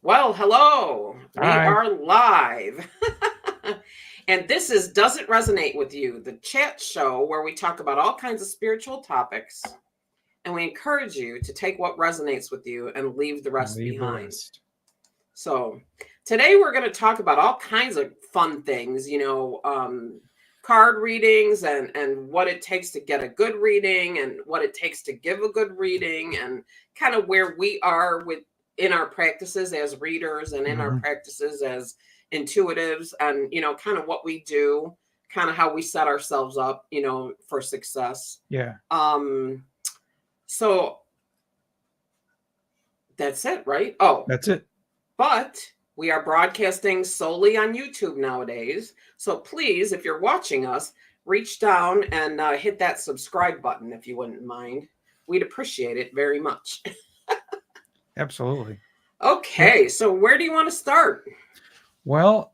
Well, hello. We Hi. are live. And this is Does It Resonate with You, the chat show where we talk about all kinds of spiritual topics and we encourage you to take what resonates with you and leave the rest Leave the behind. rest. So, today we're going to talk about all kinds of fun things, card readings and what it takes to get a good reading and what it takes to give a good reading and kind of where we are with in our practices as readers and in our Hmm. practices as intuitives and kind of what we do, kind of how we set ourselves up, for success. Yeah, Um so that's it, right? Oh, that's it. but we are broadcasting solely on YouTube nowadays. So please, if you're watching us, reach down and hit that subscribe button if you wouldn't mind. We'd appreciate it very much. Absolutely. Yeah. Okay, so where do you want to start? Well,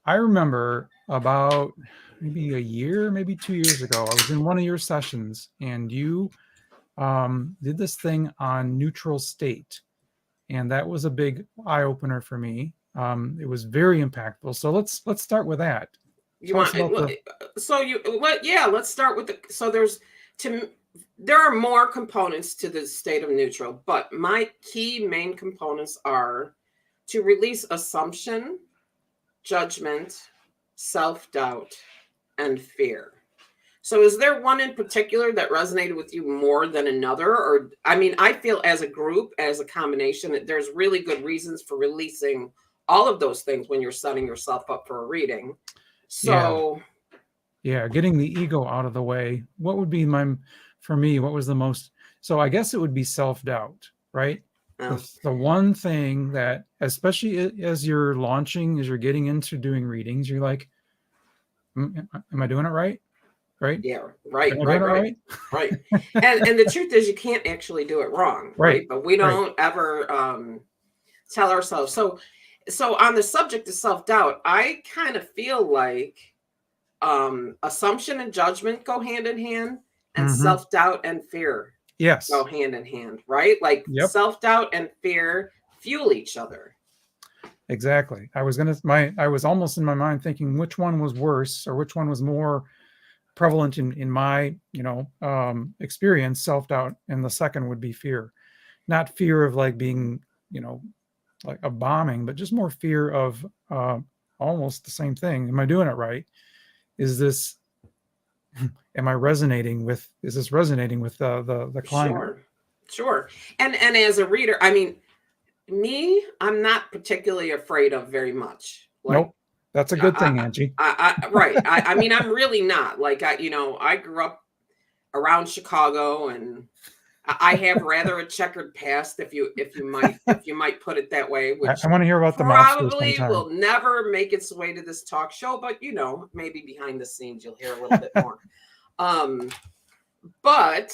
I remember about maybe a year, maybe 2 years ago, I was in one of your sessions and you did this thing on neutral state. And that was a big eye opener for me. It was very impactful. So let's start with that. You Tell us want about the so you what yeah, let's start with the so to there are more components to the state of neutral, but my key main components are to release assumption, judgment, self doubt, and fear. So, is there one in particular that resonated with you more than another? Or, I mean, I feel as a group, as a combination, that there's really good reasons for releasing all of those things when you're setting yourself up for a reading. yeah, So, yeah, getting the ego out of the way. What would be my for me, what was the most so I guess it would be self-doubt, right? um, The one thing that especially as you're launching, as you're getting into doing readings, you're like, Am I doing it right? Right? yeah, right, Am I doing right, it right, right?" right. And the truth is, you can't actually do it wrong, Right. right? But we Right. don't ever tell ourselves. So on the subject of self doubt, I kind of feel like assumption and judgment go hand in hand, and Mhm. self doubt and fear go Yes. hand in hand, right? Like Yep. self doubt and fear fuel each other. Exactly. I was almost in my mind thinking which one was worse or which one was more prevalent in my, experience, self-doubt, and the second would be fear. Not fear of like being, you know, like a bombing, but just more fear of almost the same thing. Am I doing it right? Is this am I resonating with is this resonating with the client? Sure, sure. And as a reader, I mean, me, I'm not particularly afraid of very much. Like Nope. That's a good I, thing, Angie. right. I mean, I'm really not. Like I grew up around Chicago and I have rather a checkered past, if you might put it that way, I which want to hear about the mobsters probably sometime. will never make its way to this talk show, but maybe behind the scenes you'll hear a little bit more. Um, but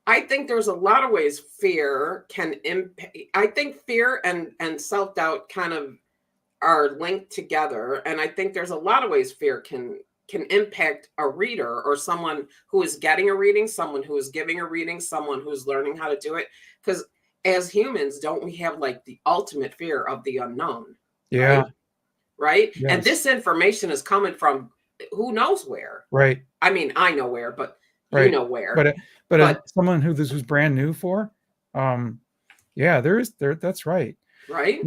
I think there's a lot of ways fear can impact. I think fear and self doubt kind of are linked together, and I think there's a lot of ways fear can impact a reader or someone who is getting a reading, someone who is giving a reading, someone who's learning how to do it. Because as humans, don't we have like the ultimate fear of the unknown, Yeah. right? Right. And Yes. this information is coming from who knows where. Right. I mean, I know where, but you Right. know where. But as But someone who this was brand new for, um, yeah, there. That's right. right.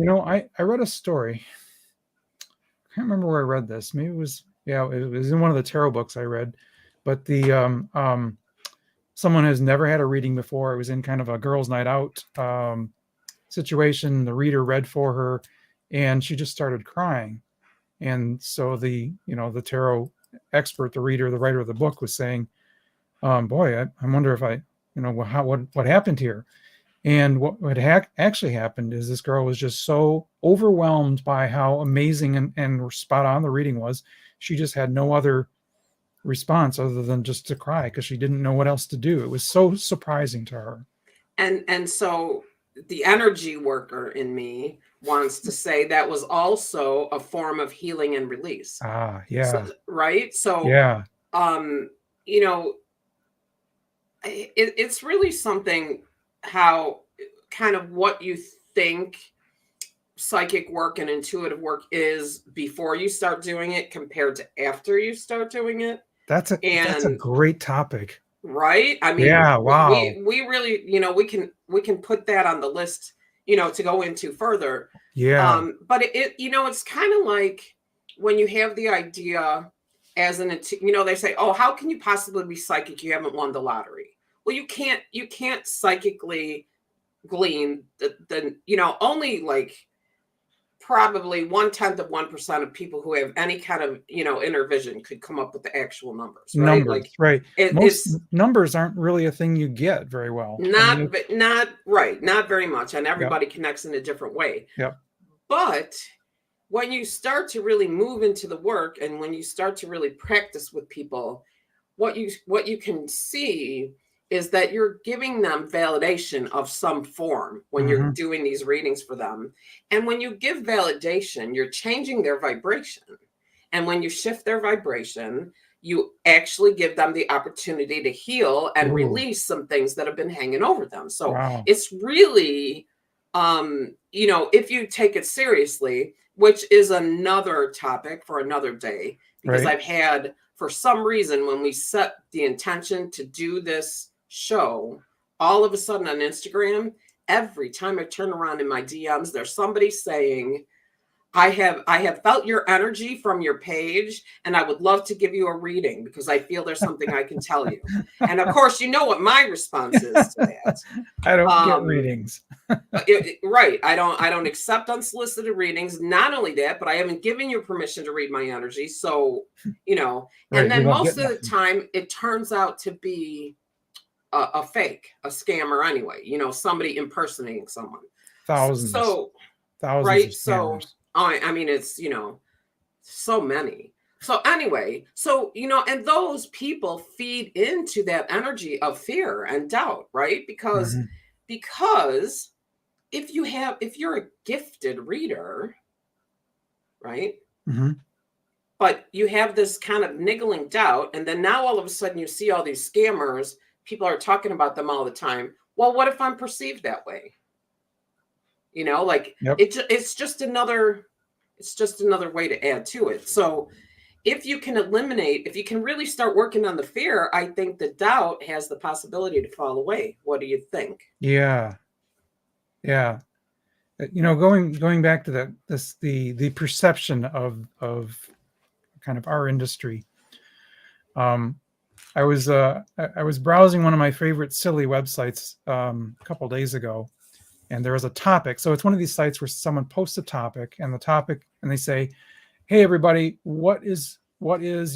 I read a story. I can't remember where I read this. Maybe it was yeah, it was in one of the tarot books I read. But the someone has never had a reading before. It was in kind of a girls' night out situation. The reader read for her, and she just started crying. And so the tarot expert, the reader, the writer of the book was saying, boy, I wonder if what happened here. And what actually happened is this girl was just so overwhelmed by how amazing and spot on the reading was. She just had no other response other than just to cry because she didn't know what else to do. It was so surprising to her. And so the energy worker in me wants to say that was also a form of healing and release. Ah, So, yeah, right? So yeah, um you know it's really something how kind of what you think psychic work and intuitive work is before you start doing it compared to after you start doing it. That's a And great topic. right, I mean, Yeah, wow. we really, we can put that on the list, to go into further. Yeah. But it's kind of like when you have the idea as they say, oh, how can you possibly be psychic? You haven't won the lottery. Well, you can't psychically glean only like probably 1/10 of 1% of people who have any kind of inner vision could come up with the actual numbers, right? Numbers, Like right. Most it's numbers aren't really a thing you get very well. I mean, not right, not very much, and yep, everybody connects in a different way. yep. But when you start to really move into the work and when you start to really practice with people, what you can see is that you're giving them validation of some form when you're Mhm. doing these readings for them. And when you give validation, you're changing their vibration. And when you shift their vibration, you actually give them the opportunity to heal and Ooh, release some things that have been hanging over them. So wow. it's really, if you take it seriously, which is another topic for another day, because Right. I've had, for some reason, when we set the intention to do this show, all of a sudden on Instagram, every time I turn around in my DMs, there's somebody saying, I have felt your energy from your page, and I would love to give you a reading because I feel there's something I can tell you. And of course, you know what my response is to that. I don't get Um, readings. right. I don't accept unsolicited readings. Not only that, but I haven't given you permission to read my energy. So, and Right. You then don't get most of the nothing. time it turns out to be a fake, a scammer anyway, somebody impersonating someone. Thousands, So, thousands of right. So, scammers. I mean, it's, so many. So anyway, and those people feed into that energy of fear and doubt, right? Because Mhm. because if you're a gifted reader, right? Mhm. But you have this kind of niggling doubt, and then now all of a sudden you see all these scammers, people are talking about them all the time. Well, what if I'm perceived that way? Like Yep. it's just another way to add to it. So if you can really start working on the fear, I think the doubt has the possibility to fall away. What do you think? Yeah. Yeah. Going back to the perception of kind of our industry. Um, I was browsing one of my favorite silly websites a couple days ago, and there was a topic. So it's one of these sites where someone posts a topic, and they say, "Hey everybody, what is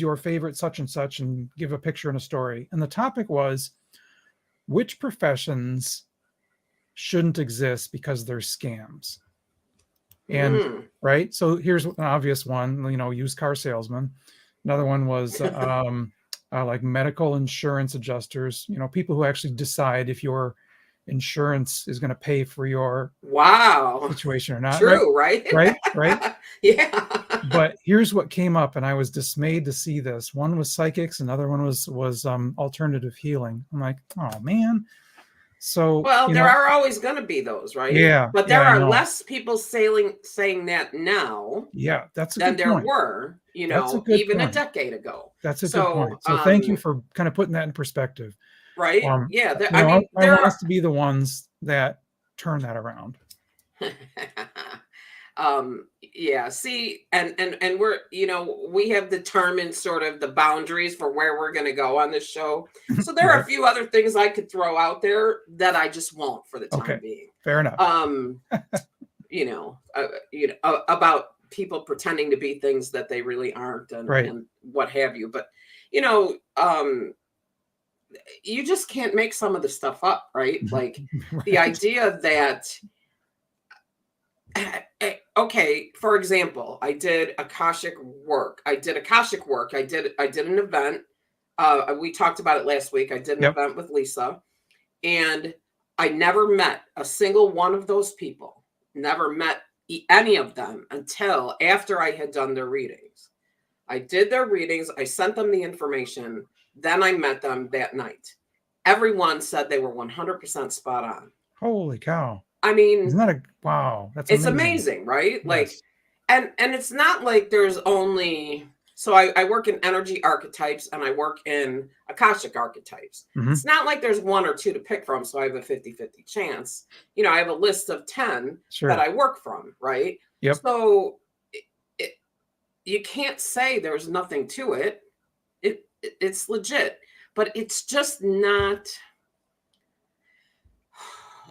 your favorite such and such?" and give a picture and a story. And the topic was, which professions shouldn't exist because they're scams. And Mm. right, so here's an obvious one, used car salesman. Another one was like medical insurance adjusters, people who actually decide if your insurance is going to pay for your Wow. situation or not, right? True, right? Right. Yeah. But here's what came up, and I was dismayed to see this. One was psychics, another one was alternative healing. I'm like, oh man. So Well, there are always going to be those, right? yeah, But yeah, there I are know. less people saying that now Yeah, that's a than good there point. were, That's a good even a point. decade ago. That's a good So, point. So thank you for kind of putting that in perspective. right? Yeah, I there want are us to be the ones that turn that around. yeah, see, and we're, we have determined sort of the boundaries for where we're going to go on this show. So there are Right. a few other things I could throw out there that I just won't for the time Okay. being. Fair enough. um about people pretending to be things that they really aren't, Right. and what have you. But you know um you just can't make some of the stuff up, right? Like the Right. idea that okay, for example, I did akashic work. I did an event. We talked about it last week. I did an Yep. event with Lisa, and I never met a single one of those people. Never met any of them until after I had done their readings. I did their readings. I sent them the information. Then I met them that night. Everyone said they were 100% spot on. Holy cow. I mean, Isn't that a wow? That's it's amazing. amazing, right? Like, Yes. and it's not like there's only, so I work in energy archetypes and I work in Akashic archetypes. Hmm. It's not like there's one or two to pick from, so I have a 50-50 chance. You know, I have a list of 10 that Sure. I work from, right? Yep. So you can't say there's nothing to it. It's legit, but it's just not,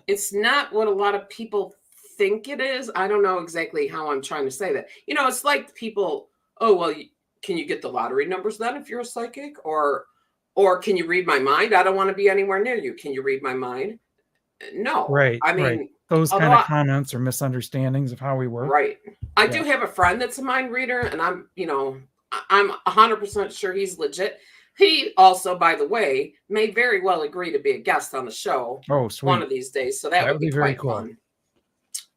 it's not what a lot of people think it is. I don't know exactly how I'm trying to say that. You know, it's like people, oh, well, can you get the lottery numbers then if you're a psychic? Or can you read my mind? I don't want to be anywhere near you. Can you read my mind? No. Right. I Right. mean, Those although kind of comments or misunderstandings of how we work. right. I Yeah. do have a friend that's a mind reader, and I'm, you know, I'm 100% sure he's legit. He also, by the way, may very well agree to be a guest on the show Oh, one sweet. of these days. So that That would would be be very quite cool.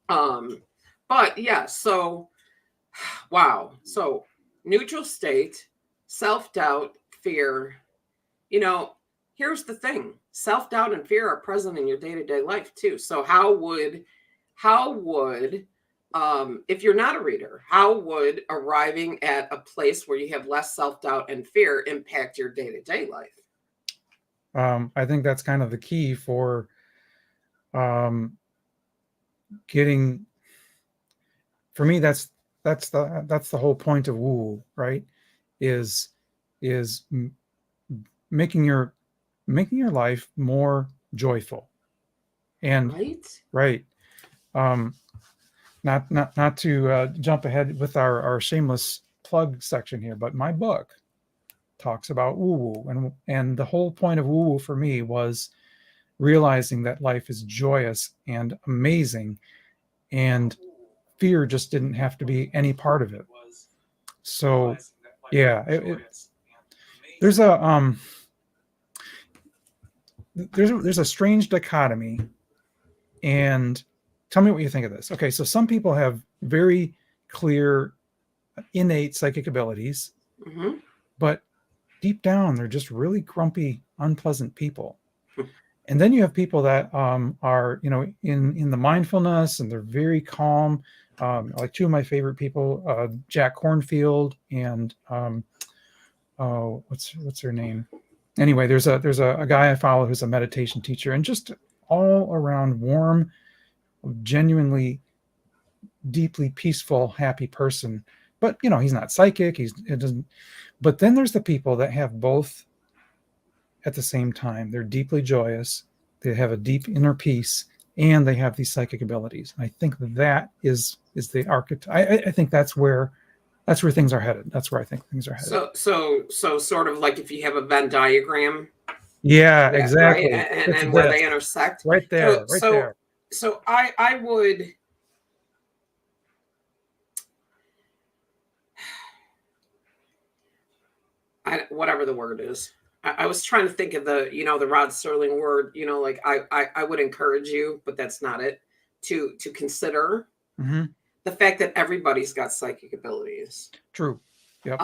fun. But yeah, so wow. So neutral state, self-doubt, fear. You know, here's the thing. Self-doubt and fear are present in your day-to-day life too. So how would if you're not a reader, how would arriving at a place where you have less self-doubt and fear impact your day-to-day life? I think that's kind of the key for um, getting. For me, that's the whole point of woo, right? Is is making your life more joyful and Right? right. Um, not to jump ahead with our shameless plug section here, but my book talks about woo woo, and the whole point of woo woo for me was realizing that life is joyous and amazing, and fear just didn't have to be any part of it. So yeah, there's a there's a strange dichotomy, and tell me what you think of this. Okay, so some people have very clear innate psychic abilities, Hmm. but deep down they're just really grumpy, unpleasant people. And then you have people that are, you know, in the mindfulness, and they're very calm. Like two of my favorite people, Jack Cornfield and oh, what's her name? Anyway, there's a guy I follow who's a meditation teacher, and just all around warm, genuinely deeply peaceful, happy person. But you know, he's not psychic. It doesn't. But then there's the people that have both at the same time. They're deeply joyous. They have a deep inner peace, and they have these psychic abilities. I think that is the archetype. I think that's where things are headed. That's where I think things are headed. So sort of like if you have a Venn diagram, Yeah, that right, exactly. It's and where this they intersect. right So there, right so there. so I would, whatever the word is. I was trying to think of the, you know, the Rod Serling word, you know, like I would encourage you, but that's not it, to consider Hmm. the fact that everybody's got psychic abilities. True. Yep.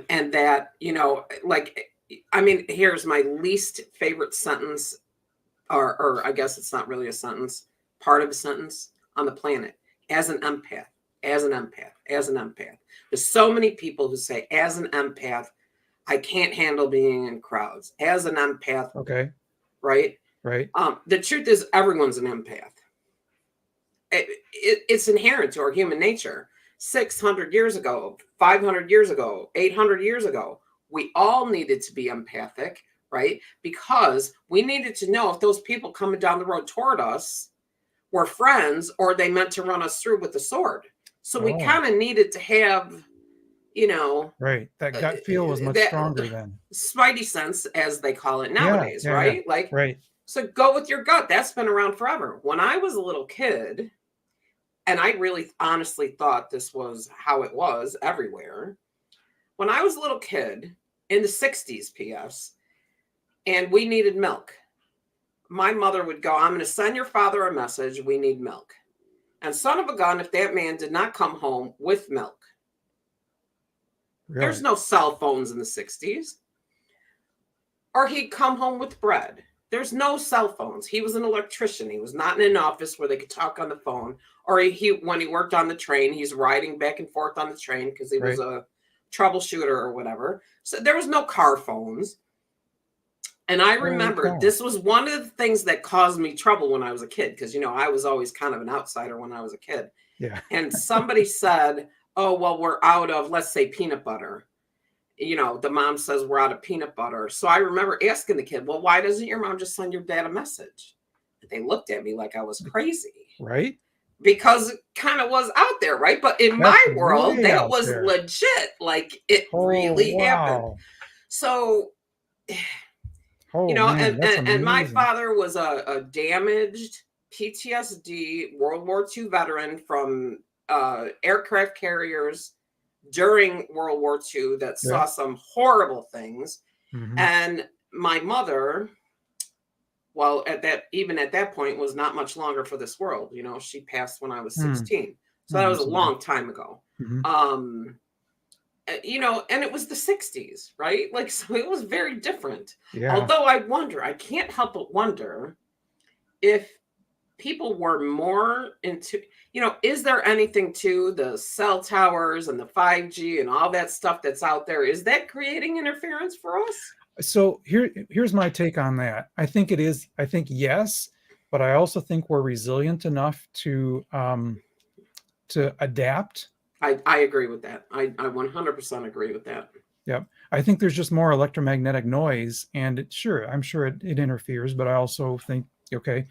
And that, you know, like, I mean, here's my least favorite sentence, or I guess it's not really a sentence, part of a sentence on the planet. As an empath, as an empath, as an empath. There's so many people who say, as an empath, I can't handle being in crowds. As an empath, Okay. right? Right. The truth is, everyone's an empath. It's inherent to our human nature. 600 years ago, 500 years ago, 800 years ago, we all needed to be empathic, right? Because we needed to know if those people coming down the road toward us were friends or they meant to run us through with the sword. So we Oh, kind of needed to have, you know, right. That gut feel was much that stronger then. spidey sense, as they call it Yeah. nowadays, Yeah. Yeah. right? Like, Right. so go with your gut. That's been around forever. When I was a little kid, and I really honestly thought this was how it was everywhere. When I was a little kid in the 60s, PS, and we needed milk, my mother would go, I'm going to send your father a message. We need milk. And son of a gun, if that man did not come home with milk, there's Really. no cell phones in the 60s, or he'd come home with bread. there's no cell phones. He was an electrician. He was not in an office where they could talk on the phone. Or he when he worked on the train, he's riding back and forth on the train because he was a troubleshooter or whatever. So there was no car phones. And I remember this was one of the things that caused me trouble when I was a kid, because, you know, I was always kind of an outsider when I was a kid. Yeah. And somebody said, oh, well, we're out of, let's say, peanut butter. You know, the mom says we're out of peanut butter. So I remember asking the kid, well, why doesn't your mom just send your dad a message? And they looked at me like I was crazy. Right. Because it kind of was out there, right? But in my world, that was legit. Like, it really happened. So, you know, and my father was a damaged PTSD World War II veteran from aircraft carriers during World War II that saw some horrible things. And my mother, well, at that point, was not much longer for this world. You know, she passed when I was 16. So that was a long time ago. You know, and it was the 60s, right? Like, so it was very different. Yeah. Although I can't help but wonder if people were more into, you know, is there anything to the cell towers and the 5G and all that stuff that's out there? Is that creating interference for us? So here's my take on that. I think it is. I think yes, but I also think we're resilient enough to adapt. I agree with that. I 100% agree with that. Yep. I think there's just more electromagnetic noise, and I'm sure it interferes, but I also think, okay,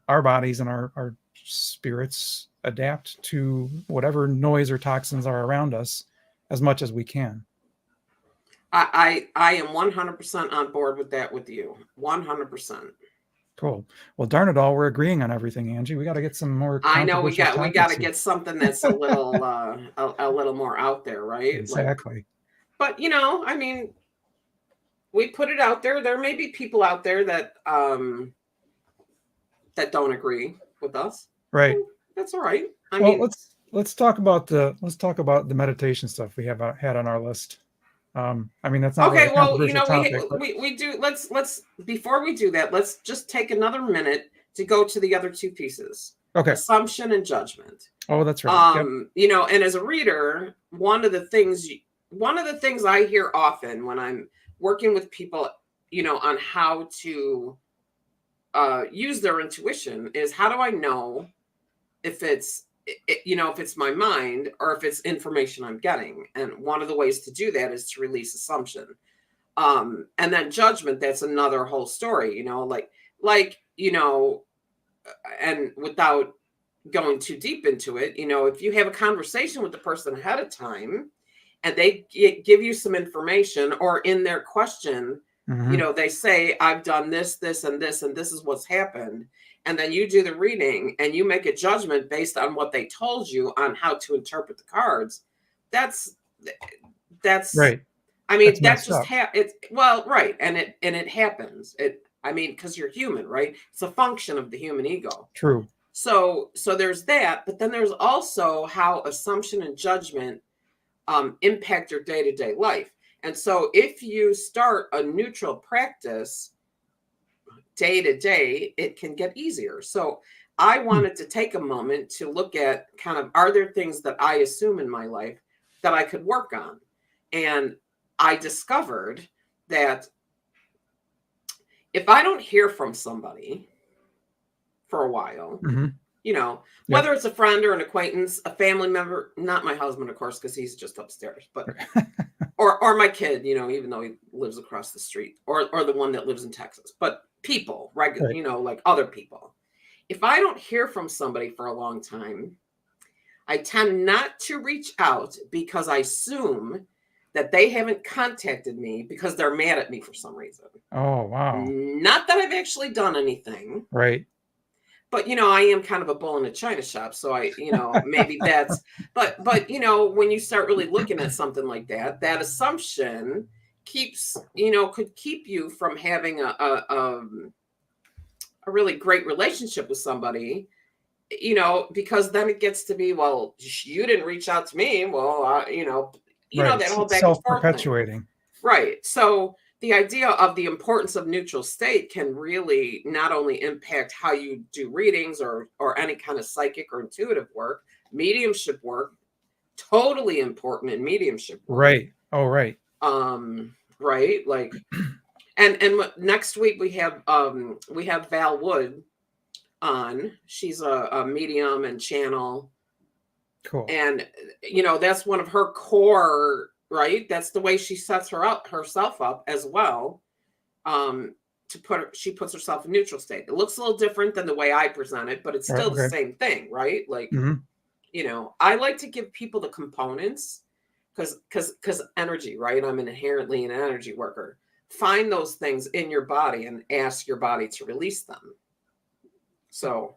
our bodies and our spirits adapt to whatever noise or toxins are around us as much as we can. I am 100% on board with that with you. 100%. Cool. Well, darn it all, we're agreeing on everything, Angie. We got to get some more. I know we got to get something that's a little a little more out there, right? Exactly. Like, but you know, I mean, we put it out there. There may be people out there that that don't agree with us. Right. That's all right. I mean, let's talk about the meditation stuff we have had on our list. I mean, that's not okay. Really well, you know, we do. Let's before we do that, let's just take another minute to go to the other two pieces. Okay. Assumption and judgment. Oh, that's right. You know, and as a reader, one of the things I hear often when I'm working with people, you know, on how to use their intuition is, how do I know if it's my mind or if it's information I'm getting? And one of the ways to do that is to release assumption. And then judgment, that's another whole story, you know, like, you know, and without going too deep into it, you know, if you have a conversation with the person ahead of time and they give you some information, or in their question, you know, they say, I've done this, this, and this, and this is what's happened. And then you do the reading and you make a judgment based on what they told you on how to interpret the cards. That's right. I mean, that's just it's well, right. And it happens. I mean, because you're human, right? It's a function of the human ego. True. So there's that, but then there's also how assumption and judgment impact your day-to-day life. And so if you start a neutral practice day to day, it can get easier. So I wanted to take a moment to look at kind of, are there things that I assume in my life that I could work on? And I discovered that if I don't hear from somebody for a while, you know, whether it's a friend or an acquaintance, a family member, not my husband, of course, because he's just upstairs, but or my kid, you know, even though he lives across the street, or the one that lives in Texas, but people, regular, you know, like other people. If I don't hear from somebody for a long time, I tend not to reach out because I assume that they haven't contacted me because they're mad at me for some reason. Oh, wow. Not that I've actually done anything. Right. But, you know, I am kind of a bull in a china shop. So you know, maybe that's, but, you know, when you start really looking at something like that, that assumption could keep you from having a really great relationship with somebody, you know, because then it gets to be, well, you didn't reach out to me. Well, you know, that whole back and forth self-perpetuating. Right. So the idea of the importance of neutral state can really not only impact how you do readings or any kind of psychic or intuitive work, mediumship work, totally important in mediumship work. Right. Oh, right. Right. Like, and next week we have Val Wood on. She's a medium and channel. Cool. And that's one of her core, right? That's the way she sets herself up as well. She puts herself in neutral state. It looks a little different than the way I present it, but it's still the same thing, right? Like, I like to give people the components because energy, right? I'm inherently an energy worker. Find those things in your body and ask your body to release them. So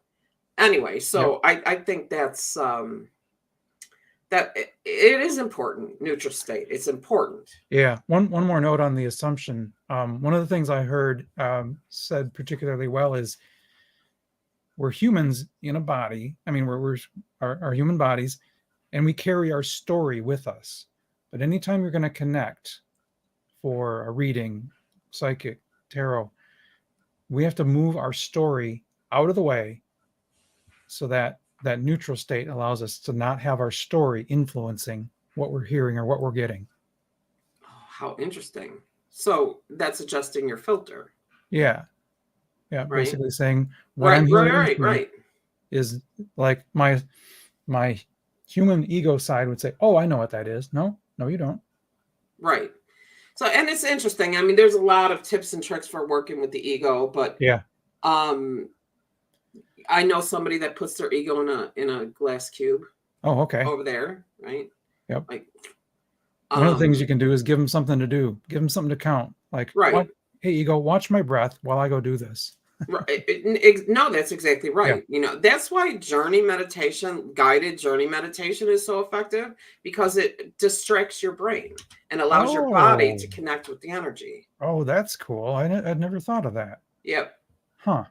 anyway, I think that's that it is important. Neutral state, it's important. Yeah. One more note on the assumption. One of the things I heard said particularly well is we're humans in a body. I mean, we're our human bodies, and we carry our story with us. But anytime you're going to connect for a reading, psychic, tarot, we have to move our story out of the way so that neutral state allows us to not have our story influencing what we're hearing or what we're getting. Oh, how interesting. So that's adjusting your filter. Yeah. Yeah. Right? Basically saying what right, I'm hearing right. is like my human ego side would say, oh, I know what that is. No, you don't. Right. So, and it's interesting. I mean, there's a lot of tips and tricks for working with the ego, but yeah. I know somebody that puts their ego in a glass cube. Oh, okay. Over there, right? Yep. Like one of the things you can do is give them something to do. Give them something to count. Like, right. Hey, ego, watch my breath while I go do this. Right. No, that's exactly right. Yeah. That's why guided journey meditation is so effective, because it distracts your brain and allows your body to connect with the energy. Oh, that's cool. I'd never thought of that. Yep. Huh.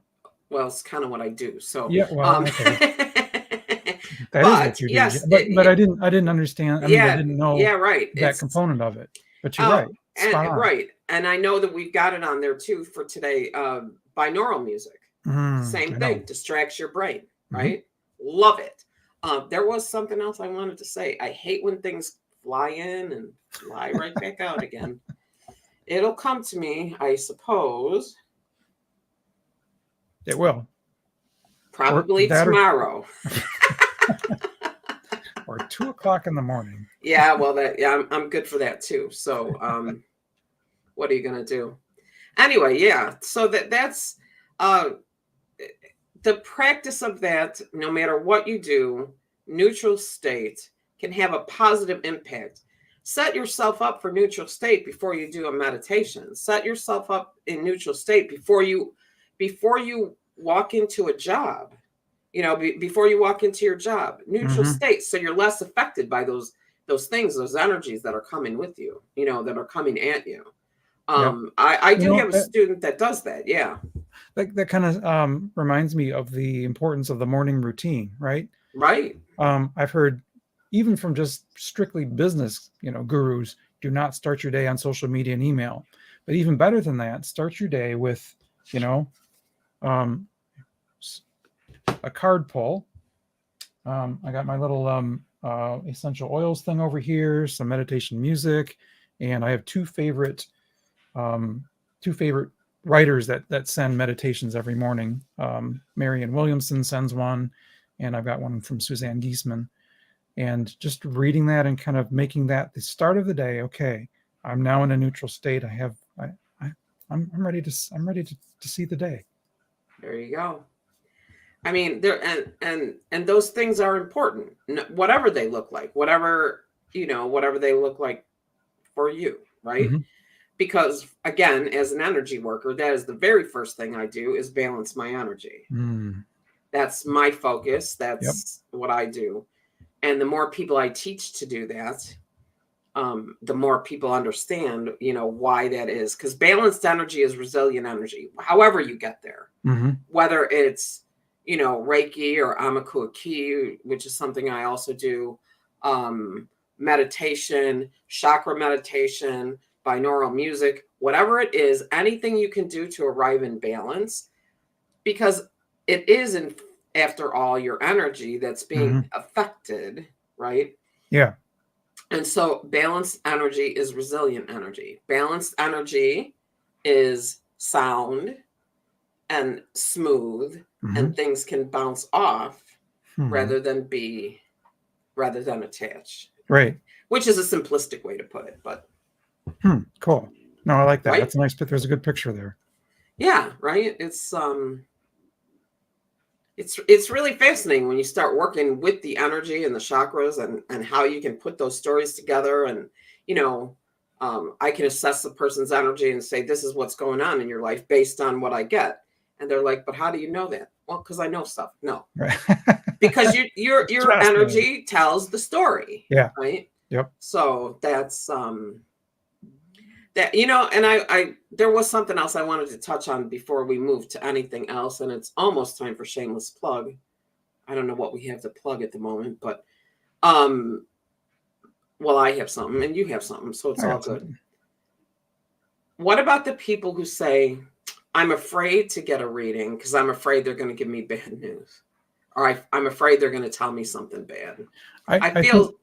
Well, it's kind of what I do. So yeah. Well, okay. That is what you do. Yes, but I didn't understand. I mean, I didn't know. Yeah, right. That component of it. But you're right. Right. And I know that we've got it on there too for today. Binaural music. Same thing. Distracts your brain. Right. Love it. There was something else I wanted to say. I hate when things fly in and fly right back out again. It'll come to me, I suppose. It will. Probably tomorrow. Or 2:00 in the morning. Yeah, well, I'm good for that too. So, what are you gonna do? Anyway, yeah. So that's the practice of that. No matter what you do, neutral state can have a positive impact. Set yourself up for neutral state before you do a meditation. Set yourself up in neutral state before you walk into a job. Before you walk into your job, neutral state, so you're less affected by those things, those energies that are coming with you, that are coming at you. I do have a student that does that. Yeah. That kind of reminds me of the importance of the morning routine, right? Right. I've heard even from just strictly business, gurus, do not start your day on social media and email. But even better than that, start your day with, a card pull. I got my little essential oils thing over here, some meditation music, and I have two favorite writers that send meditations every morning. Marianne Williamson sends one, and I've got one from Suzanne Giesemann. And just reading that and kind of making that the start of the day. Okay, I'm now in a neutral state. I'm ready to see the day. There you go. I mean, there and those things are important, whatever they look like, whatever they look like for you, right? Because again, as an energy worker, that is the very first thing I do is balance my energy. That's my focus. That's what I do. And the more people I teach to do that, the more people understand, why that is. Because balanced energy is resilient energy, however you get there. Whether it's, Reiki or Amakuaki, which is something I also do, meditation, chakra meditation, binaural music, whatever it is, anything you can do to arrive in balance, because it is, after all, your energy that's being affected, right? Yeah. And so balanced energy is resilient energy. Balanced energy is sound and smooth, and things can bounce off rather than attach. Right. Which is a simplistic way to put it, but cool. No, I like that. Right? That's a nice picture. There's a good picture there. yeah, right. It's really fascinating when you start working with the energy and the chakras, and how you can put those stories together. And I can assess the person's energy and say, this is what's going on in your life based on what I get. And they're like, but how do you know that? Well, because I know stuff. No, Right. because your energy tells the story. Yeah. Right. Yep. So that's that, and I there was something else I wanted to touch on before we move to anything else, and it's almost time for shameless plug. I don't know what we have to plug at the moment, but well, I have something and you have something, so it's all good. Something. What about the people who say, I'm afraid to get a reading because I'm afraid they're going to give me bad news, or I'm afraid they're going to tell me something bad? I feel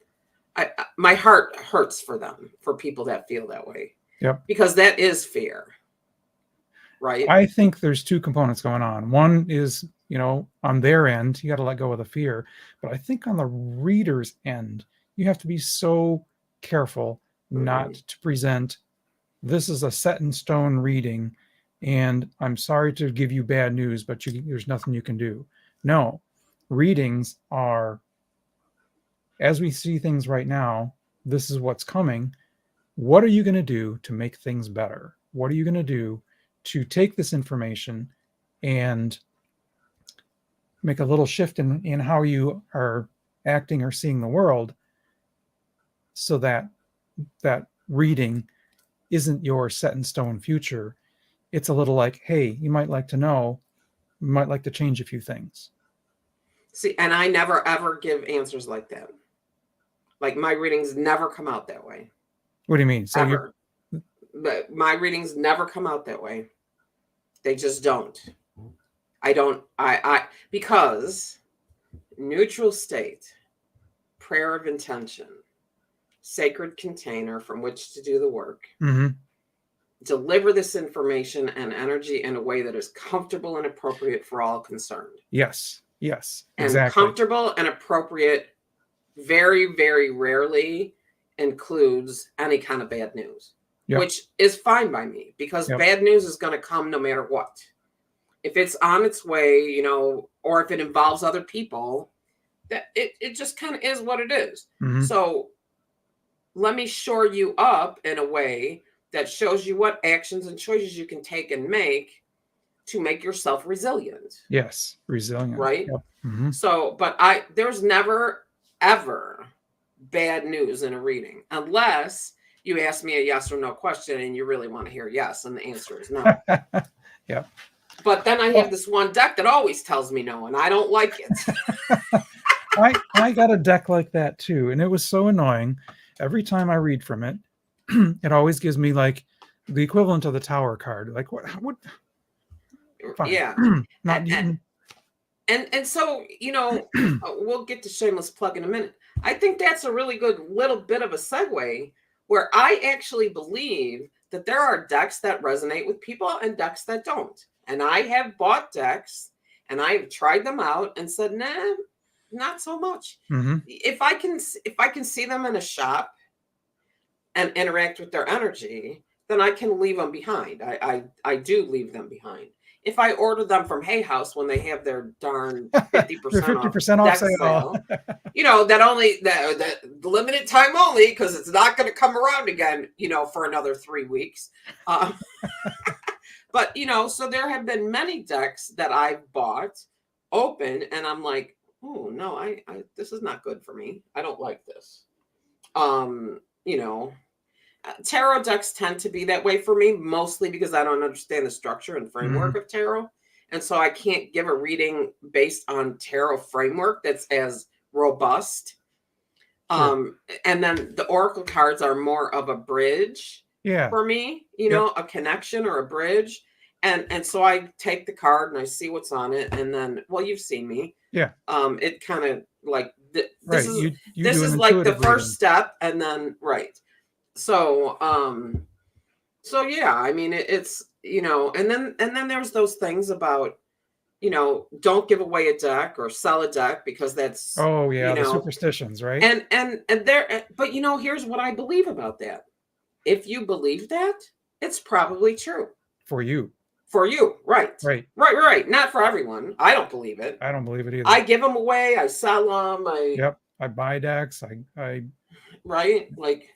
my heart hurts for them, for people that feel that way. Yep. Because that is fear, right? I think there's two components going on. One is, on their end, you got to let go of the fear. But I think on the reader's end, you have to be so careful not to present, this is a set in stone reading, and I'm sorry to give you bad news, but there's nothing you can do. No, readings are, as we see things right now, this is what's coming. What are you going to do to make things better? What are you going to do to take this information and make a little shift in how you are acting or seeing the world, so that that reading isn't your set in stone future? It's a little like, hey, you might like to know, you might like to change a few things. See, and I never ever give answers like that. Like, my readings never come out that way. What do you mean? So but my readings never come out that way. They just don't. I don't. Because neutral state, prayer of intention, sacred container from which to do the work, deliver this information and energy in a way that is comfortable and appropriate for all concerned. Yes, and exactly. Comfortable and appropriate very, very rarely includes any kind of bad news, which is fine by me, because bad news is going to come no matter what. If it's on its way, or if it involves other people, that it just kind of is what it is. So let me shore you up in a way that shows you what actions and choices you can take and make to make yourself resilient. Yes, resilient. Right? Yep. So, but there's never, ever bad news in a reading, unless you ask me a yes or no question and you really want to hear yes, and the answer is no. Yeah. But then I have this one deck that always tells me no, and I don't like it. I got a deck like that too, and it was so annoying. Every time I read from it, it always gives me like the equivalent of the Tower card. Like what? Fine. Yeah. And so, we'll get to shameless plug in a minute. I think that's a really good little bit of a segue, where I actually believe that there are decks that resonate with people and decks that don't. And I have bought decks and I've tried them out and said, nah, not so much. If I can see them in a shop and interact with their energy, then I can leave them behind. I do leave them behind. If I order them from Hay House when they have their darn 50% off sale, that limited time only, because it's not going to come around again, for another 3 weeks. But, so there have been many decks that I've bought open, and I'm like, oh no, I this is not good for me. I don't like this. Tarot decks tend to be that way for me, mostly because I don't understand the structure and framework of tarot. And so I can't give a reading based on tarot framework that's as robust. And then the oracle cards are more of a bridge Yeah. for me, Yep. a connection or a bridge. And so I take the card and I see what's on it, and then, well, you've seen me. Yeah. It kind of like this Right. is You do an like the intuitive first reading. step, and then right. So so yeah, I mean it's and then there's those things about don't give away a deck or sell a deck because that's Oh you yeah, the know superstitions, right? and there, but here's what I believe about that. If you believe that, it's probably true For you. for you. Right. Right. Right. Not for everyone. I don't believe it. I don't believe it either. I give them away. I sell them. Yep. I buy decks. I Right. Like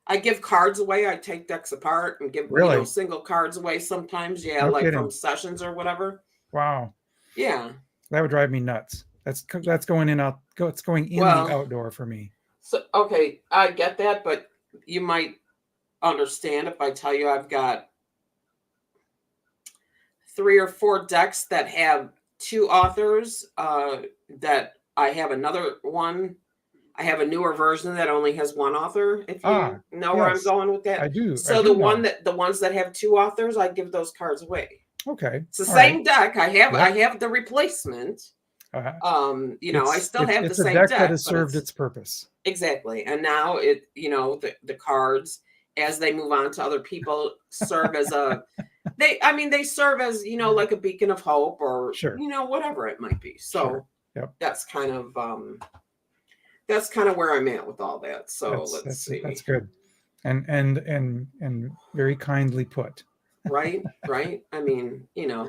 I give cards away. I take decks apart and give, really. single cards away sometimes. Yeah. No Like from kidding. sessions or whatever. Wow. Yeah. That would drive me nuts. That's going in out. It's going in the Well, outdoor for me. so, okay. I get that, but you might understand if I tell you I've got 3 or 4 decks that have 2 authors, that I have another one. I have a newer version that only has 1 author, if Ah, you know where I'm yes, going with that. I do. I So do know. the ones that have 2 authors, I give those cards away. Okay. It's the All right. same deck. I Yep. have the replacement. I still have the it's a same deck that deck, has but served it's its purpose. exactly. And now the cards, as they move on to other people, serve as they serve as, like a beacon of hope, or Sure. whatever it might be. So Sure. Yep. that's kind of where I'm at with all that. So let's see. That's good, and very kindly put. Right. I mean,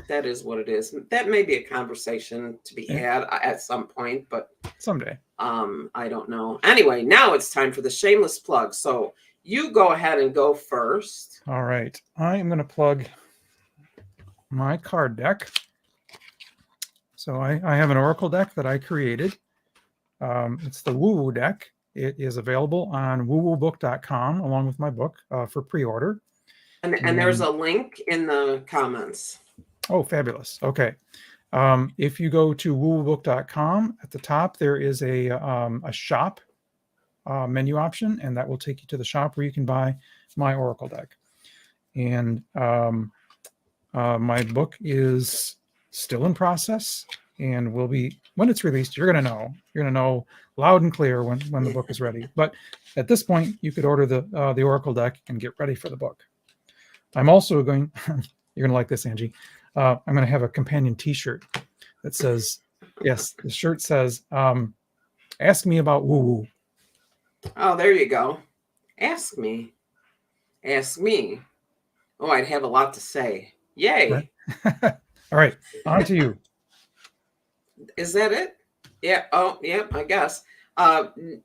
that is what it is. That may be a conversation to be had at some point, but someday. I don't know. Anyway, now it's time for the shameless plug. So you go ahead and go first. All right. I am going to plug my card deck. So I have an Oracle deck that I created. It's the Woo Woo deck. It is available on woowoobook.com along with my book for pre-order. And there's a link in the comments. Oh, fabulous. Okay. If you go to woowoobook.com, at the top, there is a shop menu option, and that will take you to the shop where you can buy my Oracle deck. And my book is still in process and will be, when it's released, you're going to know loud and clear when the book is ready. But at this point, you could order the Oracle deck and get ready for the book. I'm also going, you're going to like this, Angie. I'm going to have a companion t-shirt that says, yes, the shirt says, ask me about woo woo. Oh, there you go. Ask me. Oh, I'd have a lot to say. Yay. Right. All right, on to you. Is that it? Yeah. Oh, yeah, I guess.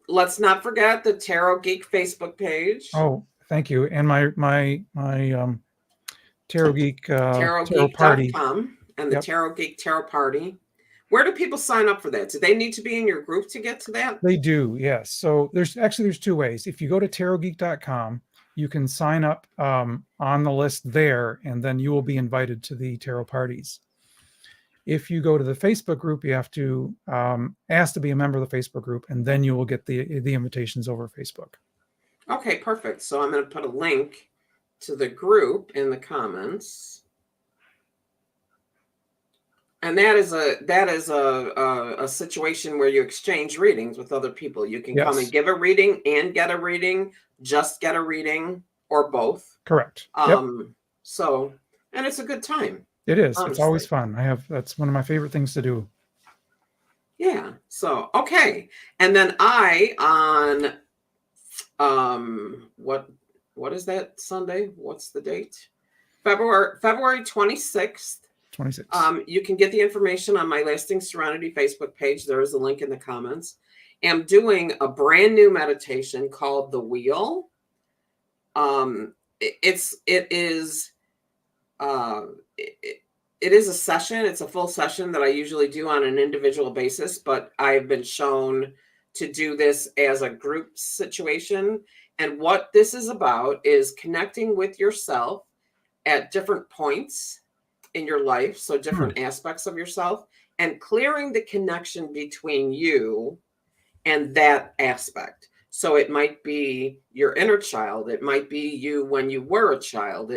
Let's not forget the Tarot Geek Facebook page. Oh, thank you. And my Tarot Geek Tarot Party. And the Tarot Geek Tarot Party. Where do people sign up for that? Do they need to be in your group to get to that? They do, yes. So there's 2 ways. If you go to tarotgeek.com, you can sign up on the list there, and then you will be invited to the tarot parties. If you go to the Facebook group, you have to ask to be a member of the Facebook group, and then you will get the invitations over Facebook. Okay, perfect. So I'm going to put a link to the group in the comments. And that is a situation where you exchange readings with other people. You can come and give a reading and get a reading, just get a reading, or both. Correct. So, and it's a good time. It is. Honestly. It's always fun. That's one of my favorite things to do. Yeah. So, okay. And then what is that Sunday? What's the date? February 26th. 26. You can get the information on my Lasting Serenity Facebook page. There is a link in the comments. I'm doing a brand new meditation called The Wheel. It is a session. It's a full session that I usually do on an individual basis, but I've been shown to do this as a group situation. And what this is about is connecting with yourself at different points in your life, so different aspects of yourself, and clearing the connection between you and that aspect. So it might be your inner child. It might be you when you were a child.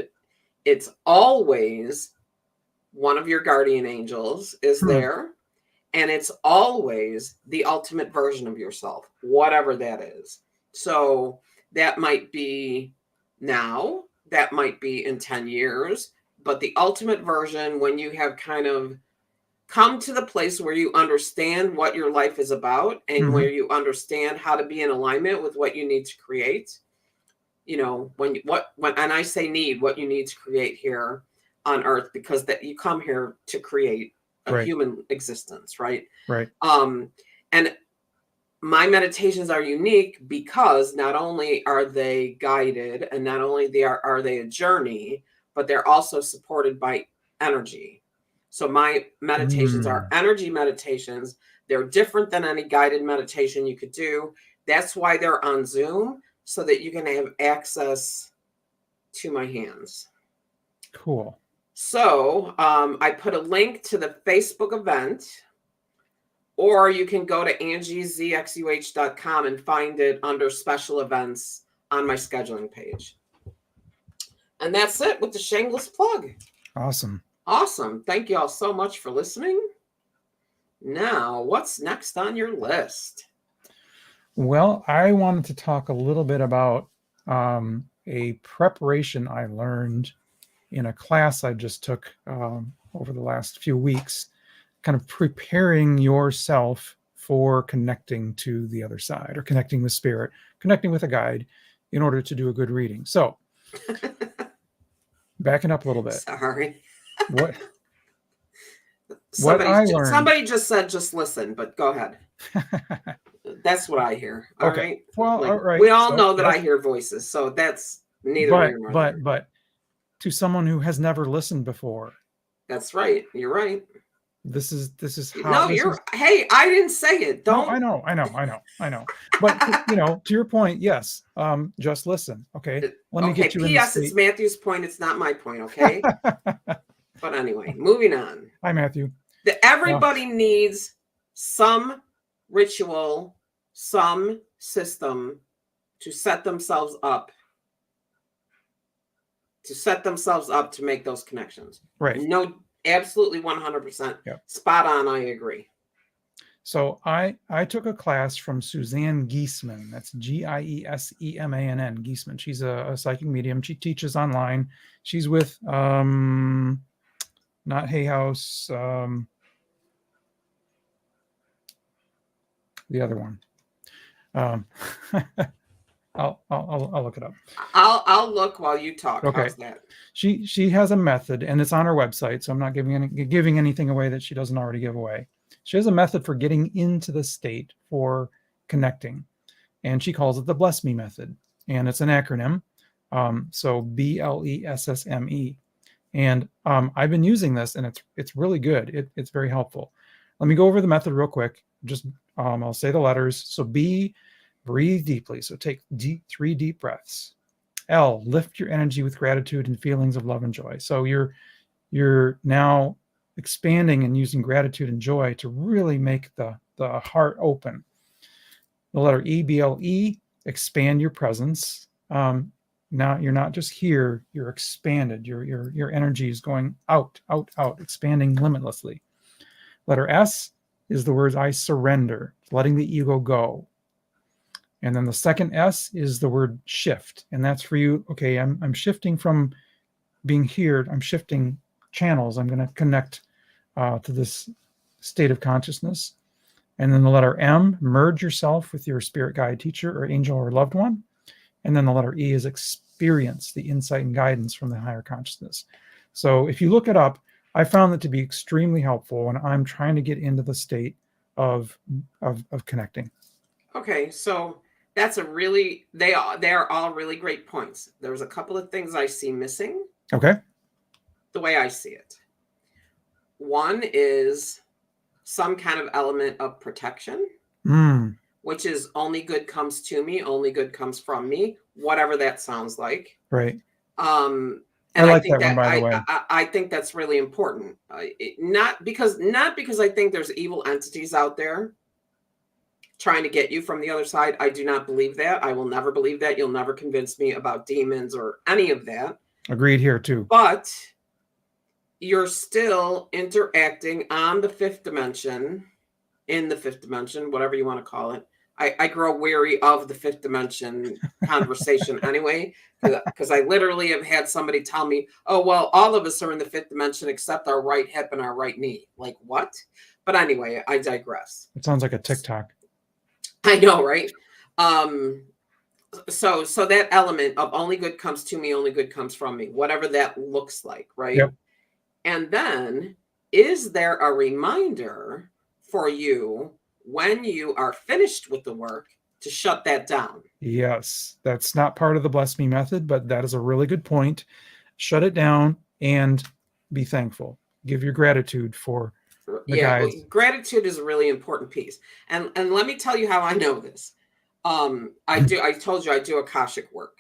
It's always one of your guardian angels is there. And it's always the ultimate version of yourself, whatever that is. So that might be now, that might be in 10 years, but the ultimate version, when you have kind of come to the place where you understand what your life is about and where you understand how to be in alignment with what you need to create, you know, when and I say need, what you need to create here on earth, because that you come here to create a human existence, right? Right. And my meditations are unique because not only are they guided and not only are they a journey, but they're also supported by energy. So my meditations are energy meditations. They're different than any guided meditation you could do. That's why they're on Zoom, so that you can have access to my hands. Cool. So I put a link to the Facebook event, or you can go to angiezxuh.com and find it under special events on my scheduling page. And that's it with the shameless plug. Awesome. Awesome. Thank you all so much for listening. Now, what's next on your list? Well, I wanted to talk a little bit about a preparation I learned in a class I just took over the last few weeks, kind of preparing yourself for connecting to the other side, or connecting with spirit, connecting with a guide in order to do a good reading. So backing up a little bit. Sorry. What I learned. Somebody just said, just listen, but go ahead. That's what I hear. All okay. right. Well, like, all right. We all know that I hear voices, so that's neither here nor there. But to someone who has never listened before. That's right. You're right. This is how. No, hey, I didn't say it. Don't. No, I know. But you know, to your point, yes. Just listen. Okay. Let me get you P.S. It's Matthew's point. It's not my point. Okay. But anyway, moving on. Hi, Matthew. Everybody needs some ritual, some system to set themselves up to make those connections. Right. No, absolutely 100%. Yep. Spot on. I agree. So I took a class from Suzanne Giesemann. That's Giesemann. Giesemann. She's a psychic medium. She teaches online. She's with not Hay House, the other one. I'll look it up. I'll look while you talk. Okay. How's that? She has a method, and it's on her website, so I'm not giving anything away that she doesn't already give away. She has a method for getting into the state for connecting, and she calls it the Bless Me method, and it's an acronym. So BLESSME, and I've been using this, and it's really good. It's very helpful. Let me go over the method real quick. Just I'll say the letters. So B, breathe deeply. So take 3 deep breaths. L, lift your energy with gratitude and feelings of love and joy. So you're now expanding and using gratitude and joy to really make the heart open. The letter E, BLE, expand your presence. Now you're not just here, you're expanded. Your energy is going out, expanding limitlessly. Letter S is the words I surrender, letting the ego go. And then the second S is the word shift. And that's for you. Okay, I'm shifting from being here. I'm shifting channels. I'm going to connect to this state of consciousness. And then the letter M, merge yourself with your spirit guide, teacher, or angel, or loved one. And then the letter E is experience the insight and guidance from the higher consciousness. So if you look it up, I found it to be extremely helpful when I'm trying to get into the state of connecting. Okay, so that's they're all really great points. There's a couple of things I see missing. Okay. The way I see it. One is some kind of element of protection, which is only good comes to me, only good comes from me, whatever that sounds like. Right. And I like that one, by the way. I think that's really important. Not because I think there's evil entities out there. trying to get you from the other side. I do not believe that. I will never believe that. You'll never convince me about demons or any of that. Agreed here too. But you're still interacting on the fifth dimension, in the fifth dimension, whatever you want to call it. I grow weary of the fifth dimension conversation anyway, because I literally have had somebody tell me, oh, well, all of us are in the fifth dimension except our right hip and our right knee. Like, what? But anyway, I digress. It sounds like a TikTok. I know, right? So that element of only good comes to me, only good comes from me, whatever that looks like, right? Yep. And then, is there a reminder for you when you are finished with the work to shut that down? Yes, that's not part of the Bless Me method, but that is a really good point. Shut it down and be thankful. Give your gratitude for the guys. Gratitude is a really important piece. And let me tell you how I know this. I told you I do Akashic work.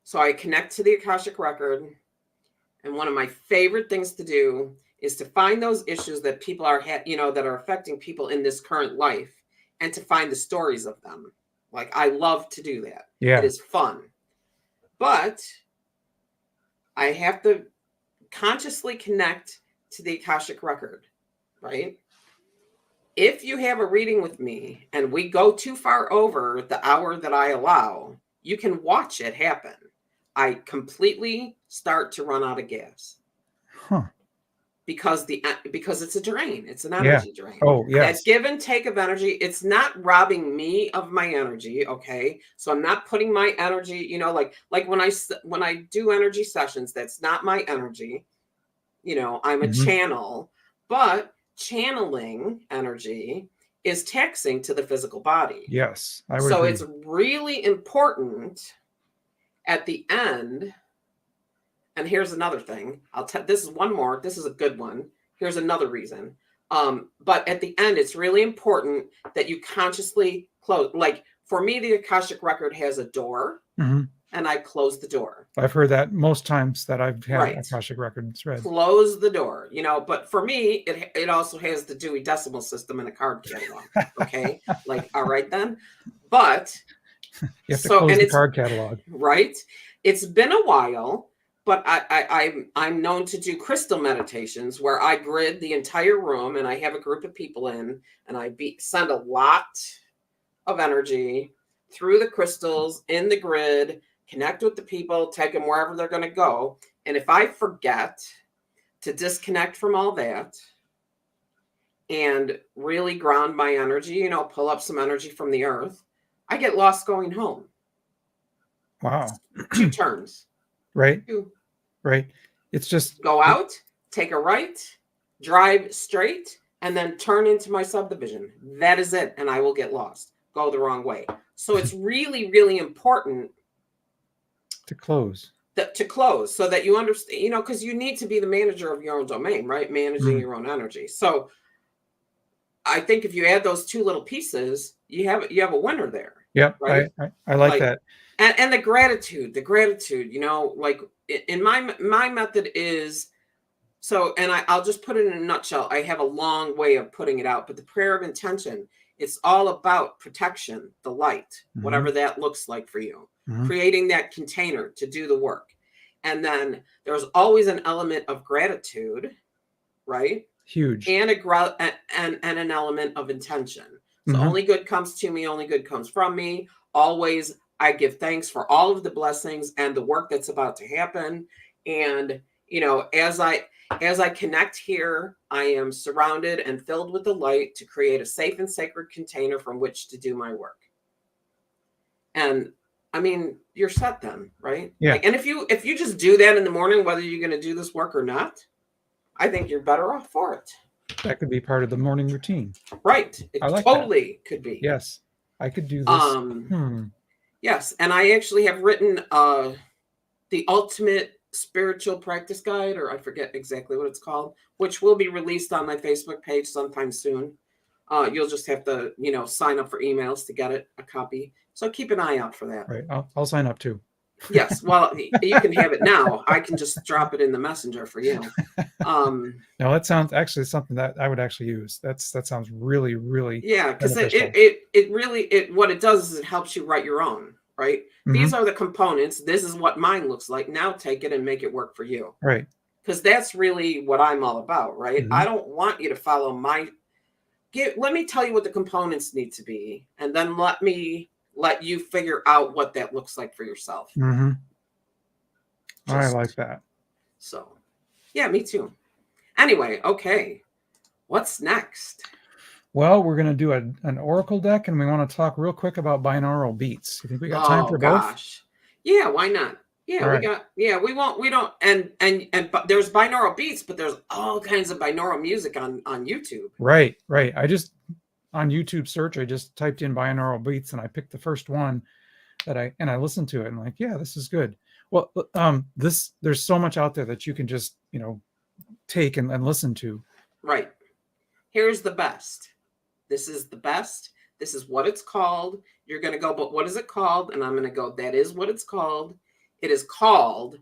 So I connect to the Akashic record. And one of my favorite things to do is to find those issues that people are, that are affecting people in this current life, and to find the stories of them. Like, I love to do that. Yeah. It is fun. But I have to consciously connect to the Akashic record, right? If you have a reading with me and we go too far over the hour that I allow, you can watch it happen. I completely start to run out of gas. Huh. Because it's a drain. It's an energy drain. Oh, yes. That give and take of energy, it's not robbing me of my energy, okay? So I'm not putting my energy, like when I do energy sessions, that's not my energy. I'm a channel, but channeling energy is taxing to the physical body. Yes, I would So agree. it's really important at the end. And here's another thing. This is one more. This is a good one. Here's another reason. But at the end, it's really important that you consciously close. Like, for me, the Akashic record has a door, and I close the door. I've heard that most times that I've had Right. Akashic records read. Close the door, but for me, it also has the Dewey Decimal System and a card catalog. Okay. Like, all right then. But you have to close the card catalog. Right. It's been a while, but I'm known to do crystal meditations where I grid the entire room and I have a group of people in, and I send a lot of energy through the crystals in the grid, connect with the people, take them wherever they're going to go. And if I forget to disconnect from all that and really ground my energy, pull up some energy from the earth, I get lost going home. Wow. 2 turns. Right. 2. Right. It's just go out, take a right, drive straight, and then turn into my subdivision. That is it. And I will get lost. Go the wrong way. So it's really, really important to close. To close so that you understand, because you need to be the manager of your own domain, right? Managing your own energy. So I think if you add those 2 little pieces, you have a winner there. Yep. Right? I like that. And the gratitude, like in my method is so, and I'll just put it in a nutshell. I have a long way of putting it out, but the prayer of intention, it's all about protection, the light, whatever that looks like for you, creating that container to do the work. And then there's always an element of gratitude, right? Huge. And an element of intention. So only good comes to me, only good comes from me. Always I give thanks for all of the blessings and the work that's about to happen. And, as I connect here, I am surrounded and filled with the light to create a safe and sacred container from which to do my work. And I mean, you're set then, right? Yeah. And if you just do that in the morning, whether you're going to do this work or not, I think you're better off for it. That could be part of the morning routine. Right. It I like totally could be. Yes. I could do this. Yes. And I actually have written the Ultimate Spiritual Practice Guide, or I forget exactly what it's called, which will be released on my Facebook page sometime soon. You'll just have to, sign up for emails to get it, a copy. So keep an eye out for that. Right. I'll sign up too. Yes. Well, you can have it now. I can just drop it in the messenger for you. No, that sounds actually something that I would actually use. That sounds really, really Yeah, because beneficial. it really what it does is it helps you write your own, right? These Mhm. are the components. This is what mine looks like. Now take it and make it work for you. Right. Because that's really what I'm all about, right? I Mhm. don't want you to follow let me tell you what the components need to be, and then let you figure out what that looks like for yourself. Mhm. I like Just that. so. Yeah, me too. Anyway, okay. What's next? Well, we're going to do an oracle deck, and we want to talk real quick about binaural beats. You think we got time Oh for both? gosh. Yeah, why not? All Yeah, right. we don't but there's binaural beats, but there's all kinds of binaural music on YouTube. Right. Right. I just on YouTube search, I just typed in binaural beats, and I picked the first one that I listened to it, and like, yeah, this is good. Well, there's so much out there that you can just take and listen to. Right. Here's the best. This is the best. This is what it's called. You're going to go, but what is it called? And I'm going to go, that is what it's called. It is called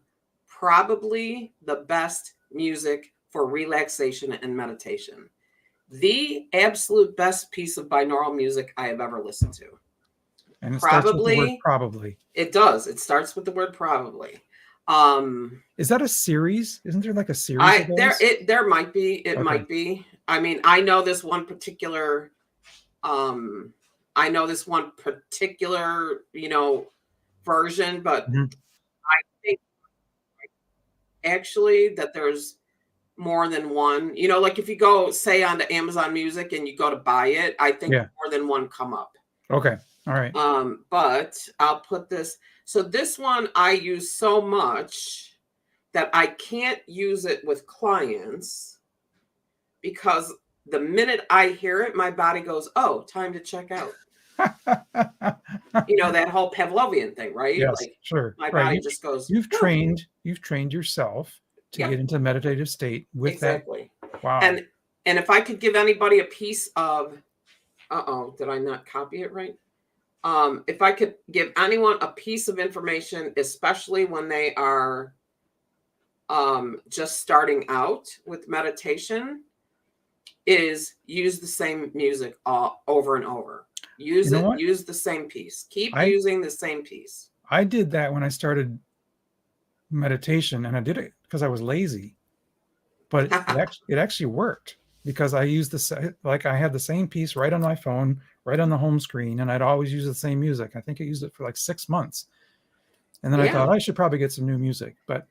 probably the best music for relaxation and meditation. The absolute best piece of binaural music I have ever listened to. And it starts with the word Probably, probably. it does. It starts with the word probably. Is that a series? Isn't there like a series of those? There might be. It Okay. might be. I mean, I know this one particular I know this one particular, version, but Mhm. I think actually that there's more than one. Like if you go say onto Amazon Music and you go to buy it, I think Yeah. more than one come up. Okay. All right. But I'll put this. So this one I use so much that I can't use it with clients because the minute I hear it, my body goes, "Oh, time to check out." That whole Pavlovian thing, right? Yes, Like sure. my Right. body just goes, You've "Oh, trained yourself to yep, get into meditative state with that. exactly." Wow. And if I could give anybody a piece of, uh-oh, did I not copy it right? If I could give anyone a piece of information, especially when they are just starting out with meditation, is use the same music over and over. You know what? Use the same piece. Keep I using the same piece. I did that when I started meditation, and I did it because I was lazy. But it actually worked because I used like I had the same piece right on my phone, right on the home screen, and I'd always use the same music. I think I used it for like 6 months. And then I Yeah. thought I should probably get some new music. But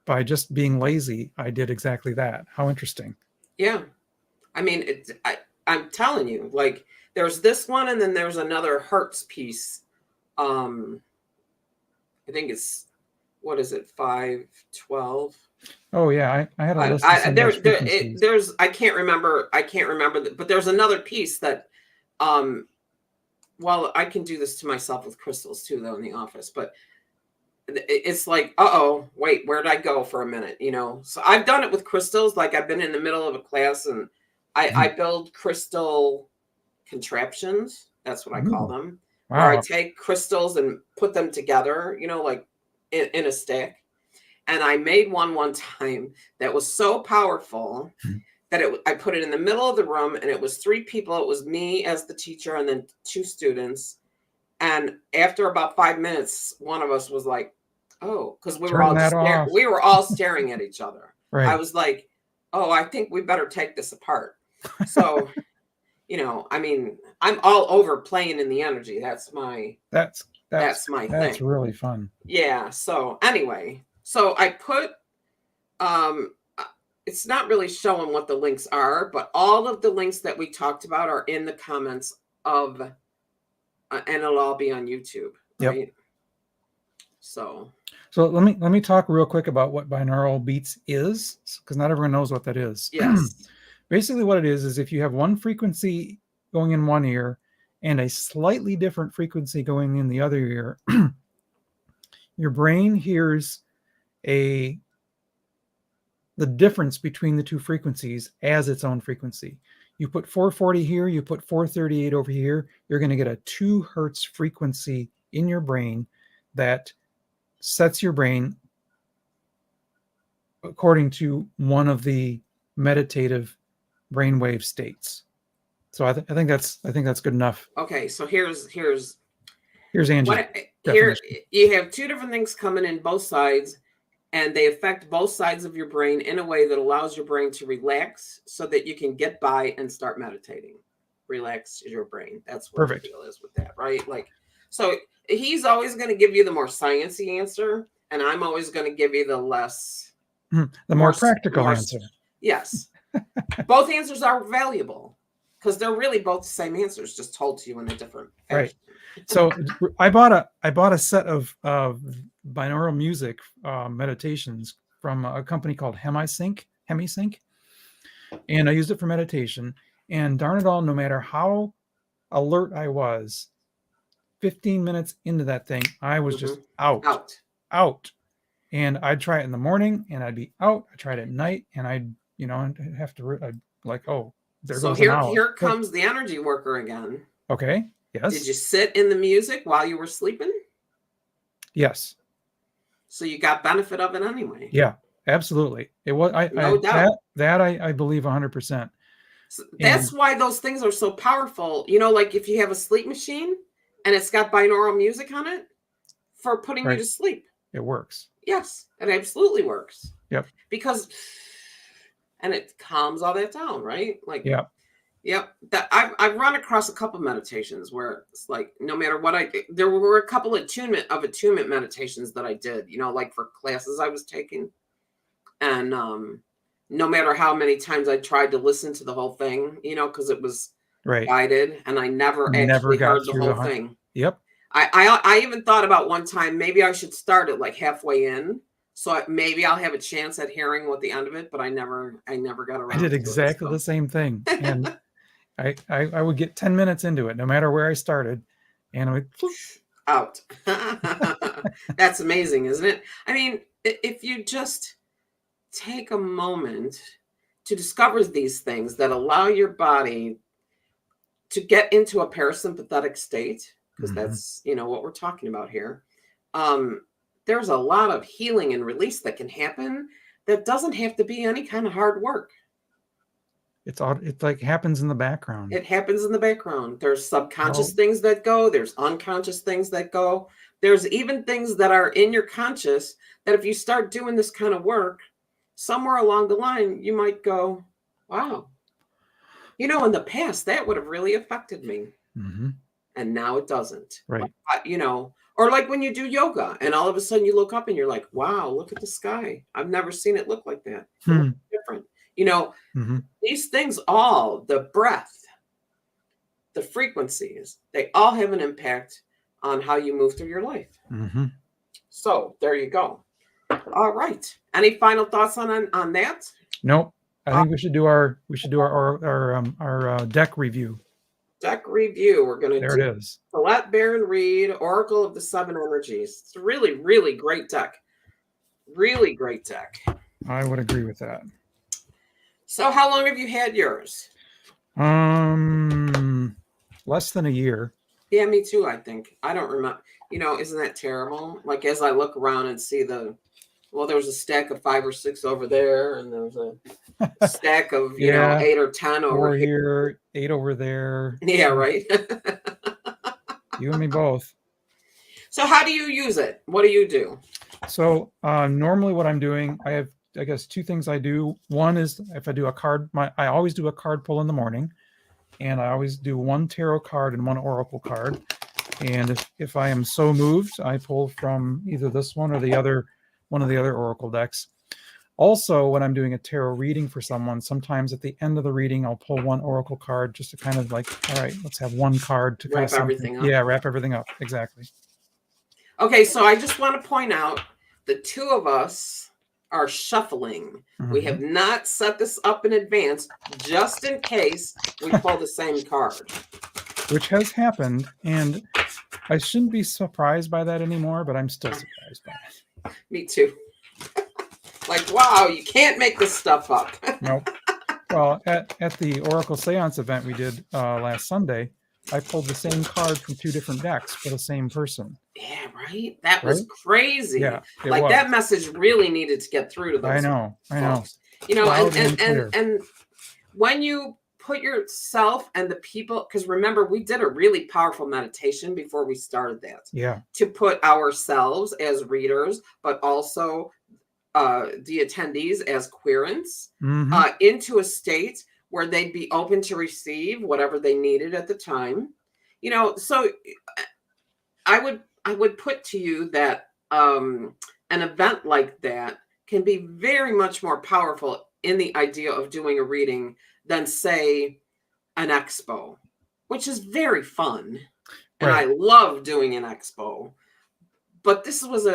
by just being lazy, I did exactly that. How interesting. Yeah. I mean, I'm telling you, like, there's this one, and then there's another Hertz piece. I think it's, what is it, 512? Oh yeah, I had a list of some of those frequencies. I can't remember, but there's another piece that, um, well, I can do this to myself with crystals too, though, in the office, but it's like, wait, where'd I go for a minute? So I've done it with crystals. Like I've been in the middle of a class and I build crystal contraptions. That's what I call Ooh, them. Where I wow. take crystals and put them together, like in a stick. And I made one time that was so powerful that I put it in the middle of the room, and it was 3 people. It was me as the teacher and then 2 students. And after about 5 minutes, one of us was like, "Oh," because Turn that off. we were all staring at each other. I Right. was like, "Oh, I think we better take this apart." So, I mean, I'm all over playing in the energy. That's my That's thing. really fun. Yeah. So anyway, so I put it's not really showing what the links are, but all of the links that we talked about are in the comments of and it'll all be on YouTube, Yep. right? So let me talk real quick about what binaural beats is, because not everyone knows what that is. yes. Basically, what it is if you have one frequency going in one ear and a slightly different frequency going in the other ear, your brain hears the difference between the two frequencies as its own frequency. You put 440 here, you put 438 over here, you're going to get a 2 hertz frequency in your brain that sets your brain according to one of the meditative brainwave states. So I think that's good enough. Okay, so here's Here's Angie's what here definition. you have two different things coming in both sides, and they affect both sides of your brain in a way that allows your brain to relax so that you can get by and start meditating. Relax your brain. That's what Perfect. the deal is with that, right? Like, so he's always going to give you the more sciencey answer, and I'm always going to give you the less The more practical more- answer. Yes. Both answers are valuable because they're really both the same answers, just told to you in a different Right. fashion. So I bought a set of binaural music meditations from a company called Hemisync, and I used it for meditation. And darn it all, no matter how alert I was, 15 minutes into that thing, I was just out. And I'd try it in the morning, and I'd be out. I tried it at night, and I'd have to I'd like, oh, there So goes an hour. here comes the energy worker again. Okay. Yes. Did you sit in the music while you were sleeping? Yes. So you got benefit of it anyway. Yeah, absolutely. It was No doubt. I believe 100%. So that's why those things are so powerful. You know, like if you have a sleep machine and it's got binaural music on it for putting you to sleep. It works. Yes, it absolutely works. Yep. And it calms all that down, right? Like, yeah. Yep. That I've run across a couple meditations where it's like no matter what there were a couple of attunement meditations that I did, like for classes I was taking. And no matter how many times I tried to listen to the whole thing, because it was guided and I never actually heard the whole thing. Yep. I even thought about one time, maybe I should start it like halfway in. So maybe I'll have a chance at hearing what the end of it, but I never got around. I did exactly the same thing. And I would get 10 minutes into it, no matter where I started, and I would out. That's amazing, isn't it? I mean, if you just take a moment to discover these things that allow your body to get into a parasympathetic state, because that's, what we're talking about here. There's a lot of healing and release that can happen that doesn't have to be any kind of hard work. It like happens in the background. It happens in the background. There's subconscious things that go. There's unconscious things that go. There's even things that are in your conscious that if you start doing this kind of work, somewhere along the line, you might go, wow. In the past, that would have really affected me. Mm-hmm. And now it doesn't. Right. Or like when you do yoga and all of a sudden you look up and you're like, wow, look at the sky. I've never seen it look like that. It looks different. These things all, the breath, the frequencies, they all have an impact on how you move through your life. Mm-hmm. So there you go. All right. Any final thoughts on that? Nope. I think we should do our deck review. Deck review. We're going to do it is. Colette Baron Reid, Oracle of the Seven Energies. It's a really, really great deck. Really great deck. I would agree with that. So how long have you had yours? Less than a year. Yeah, me too, I think. I don't remember. Isn't that terrible? Like as I look around and see there's a stack of 5 or 6 over there, and there's a stack of, 8 or 10 over here, 8 over there. Yeah, right. You and me both. So how do you use it? What do you do? So normally what I'm doing, I have, I guess, 2 things I do. One is if I do a card, I always do a card pull in the morning, and I always do 1 tarot card and 1 oracle card. And if I am so moved, I pull from either this one or one of the other oracle decks. Also, when I'm doing a tarot reading for someone, sometimes at the end of the reading, I'll pull 1 oracle card just to kind of like, all right, let's have 1 card to wrap everything up. Yeah, wrap everything up. Exactly. Okay, so I just want to point out the 2 of us are shuffling. Mm-hmm. We have not set this up in advance just in case we pull the same card. Which has happened, and I shouldn't be surprised by that anymore, but I'm still surprised by it. Me too. Like, wow, you can't make this stuff up. Nope. Well, at the Oracle Seance event we did last Sunday, I pulled the same card from 2 different decks for the same person. Yeah, right. That was Right? crazy. Yeah, it Like was. that message really needed to get through to those I know. folks. You know, Loud and clear. and when you put yourself and the people, because remember, we did a really powerful meditation before we started that. Yeah. To put ourselves as readers, but also the attendees as querents into a state where they'd be open to receive whatever they needed at the time. You know, so I would put to you that an event like that can be very much more powerful in the idea of doing a reading than, say, an expo, which is very fun. And Right. I love doing an expo. But this was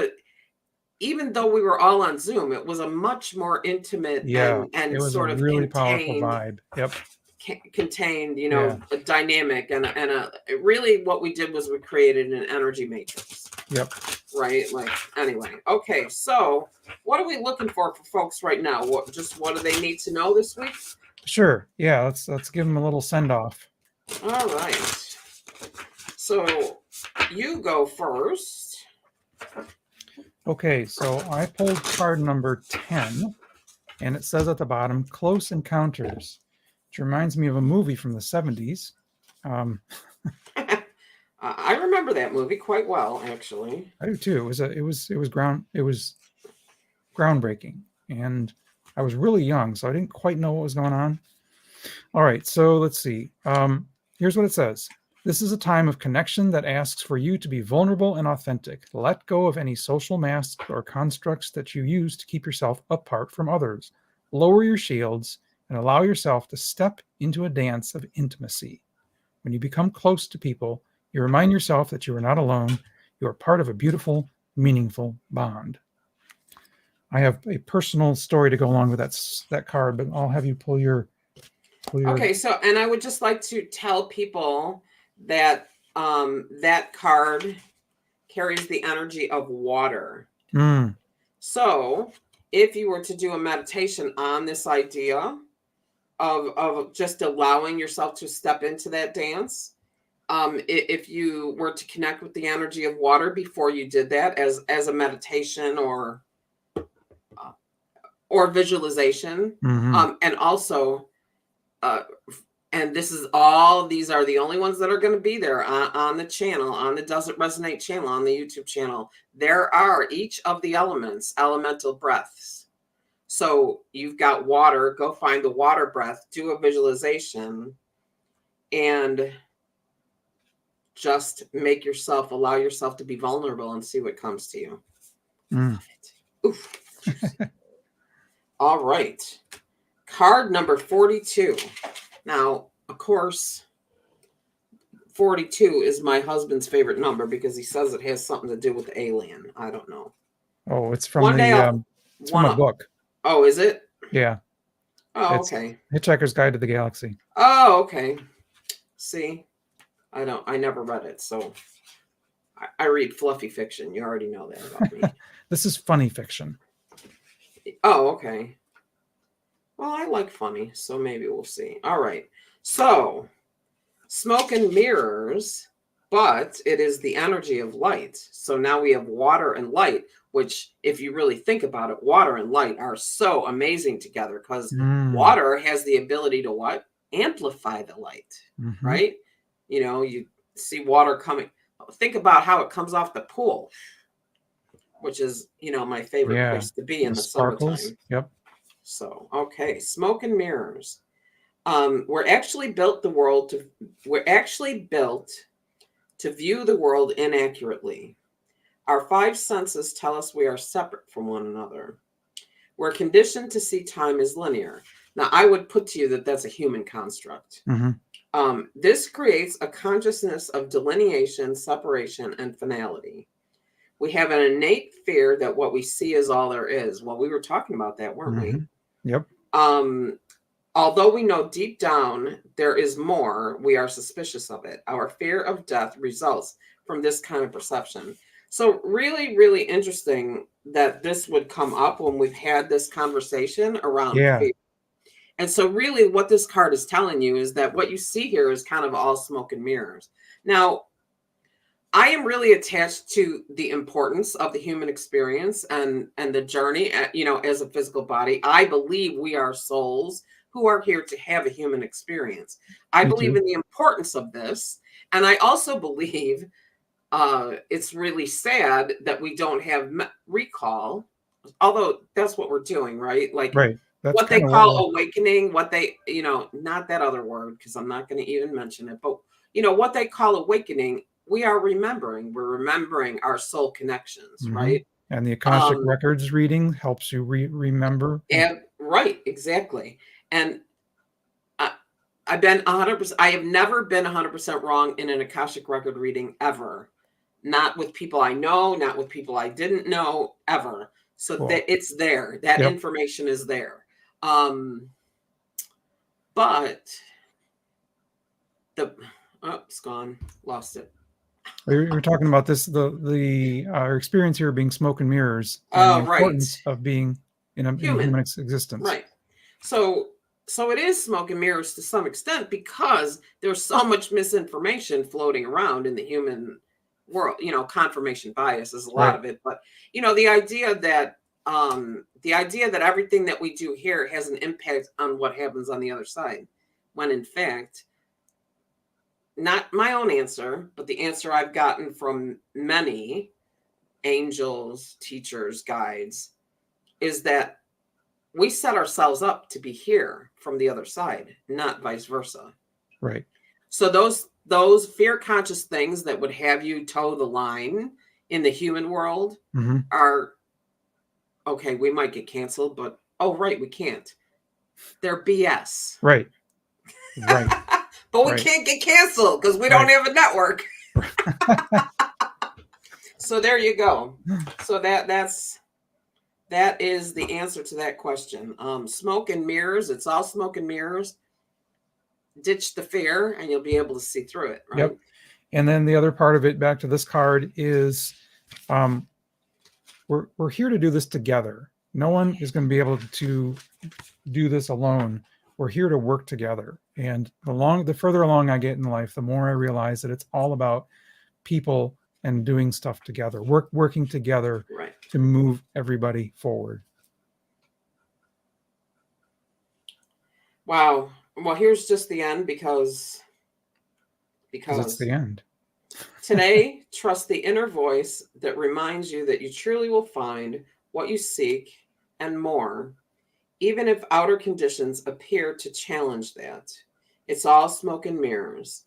even though we were all on Zoom, it was a much more intimate and it was sort a of really powerful vibe. Yep. Contained, you know, a dynamic and really what we did was we created an energy matrix. Yep. Right. Like, anyway. Okay. So what are we looking for folks right now? What do they need to know this week? Sure. Yeah. Let's give them a little send off. All right. So you go first. Okay. So I pulled card number 10 and it says at the bottom, Close Encounters, which reminds me of a movie from the 70s. I remember that movie quite well, actually. I do too. It was groundbreaking, and I was really young, so I didn't quite know what was going on. All right, so let's see. Here's what it says. This is a time of connection that asks for you to be vulnerable and authentic. Let go of any social masks or constructs that you use to keep yourself apart from others. Lower your shields and allow yourself to step into a dance of intimacy. When you become close to people, you remind yourself that you are not alone. You are part of a beautiful, meaningful bond. I have a personal story to go along with that card, but I'll have you pull your. Okay, so and I would just like to tell people that that card carries the energy of water. So if you were to do a meditation on this idea of just allowing yourself to step into that dance, if you were to connect with the energy of water before you did that as a meditation or visualization, and also and these are the only ones that are going to be there on the channel, on the Does It Resonate channel, on the YouTube channel. There are each of the elements, elemental breaths. So you've got water, go find the water breath, do a visualization, and just allow yourself to be vulnerable and see what comes to you. Oof. All right. Card number 42. Now, of course, 42 is my husband's favorite number because he says it has something to do with the alien. I don't know. Oh, it's from a book. Oh, is it? Yeah. Oh, okay. Hitchhiker's Guide to the Galaxy. Oh, okay. See, I never read it, so I read fluffy fiction. You already know that about me. This is funny fiction. Oh, okay. Well, I like funny, so maybe we'll see. All right. So, smoke and mirrors, but it is the energy of light. So now we have water and light, which, if you really think about it, water and light are so amazing together because water has the ability to what? Amplify the light, right? You know, you see water coming. Think about how it comes off the pool, which is, you know, my favorite place to be in the summertime. Yep. So, okay, smoke and mirrors. We're actually built to view the world inaccurately. Our 5 senses tell us we are separate from one another. We're conditioned to see time as linear. Now, I would put to you that that's a human construct. This creates a consciousness of delineation, separation, and finality. We have an innate fear that what we see is all there is. Well, we were talking about that, weren't we? Yep. Although we know deep down there is more, we are suspicious of it. Our fear of death results from this kind of perception. So really, really interesting that this would come up when we've had this conversation around fear. And so really what this card is telling you is that what you see here is kind of all smoke and mirrors. Now, I am really attached to the importance of the human experience and the journey, as a physical body. I believe we are souls who are here to have a human experience. I Me believe too. in the importance of this. And I also believe it's really sad that we don't have recall, although that's what we're doing, right? Like Right. That's what they kind of what we're, call awakening, what they, not that other word, because I'm not going to even mention it, but what they call awakening, we're remembering our soul connections, Mhm. right? And the Akashic Um, Records reading helps you remember. and right, exactly. And I, I've been 100%, I have never been 100% wrong in an Akashic record reading ever. Not with people I know, not with people I didn't know, ever. So Cool. that it's there. That Yep. information is there. But it's gone. Lost it. We're talking about this, the our experience here being smoke and mirrors and the Oh, right. importance of being in a Human. human existence. Right. So it is smoke and mirrors to some extent because there's so much misinformation floating around in the human world. Confirmation bias is a lot Right. of it, but the idea that everything that we do here has an impact on what happens on the other side, when in fact, not my own answer, but the answer I've gotten from many angels, teachers, guides, is that we set ourselves up to be here from the other side, not vice versa. Right. So those fear conscious things that would have you toe the line in the human world Mhm. are okay. We might get canceled, but right, we can't. They're BS. Right. Right. But we Right. can't get canceled because we don't have a network. So there you go. So that is the answer to that question. Smoke and mirrors. It's all smoke and mirrors. Ditch the fear and you'll be able to see through it, right? Yep. And then the other part of it, back to this card, is we're here to do this together. No one is going to be able to do this alone. We're here to work together. And the further along I get in life, the more I realize that it's all about people and doing stuff together, working together, right, to move everybody forward. Wow. Well, here's just the end because It's the end. Today, trust the inner voice that reminds you that you truly will find what you seek and more, even if outer conditions appear to challenge that. It's all smoke and mirrors.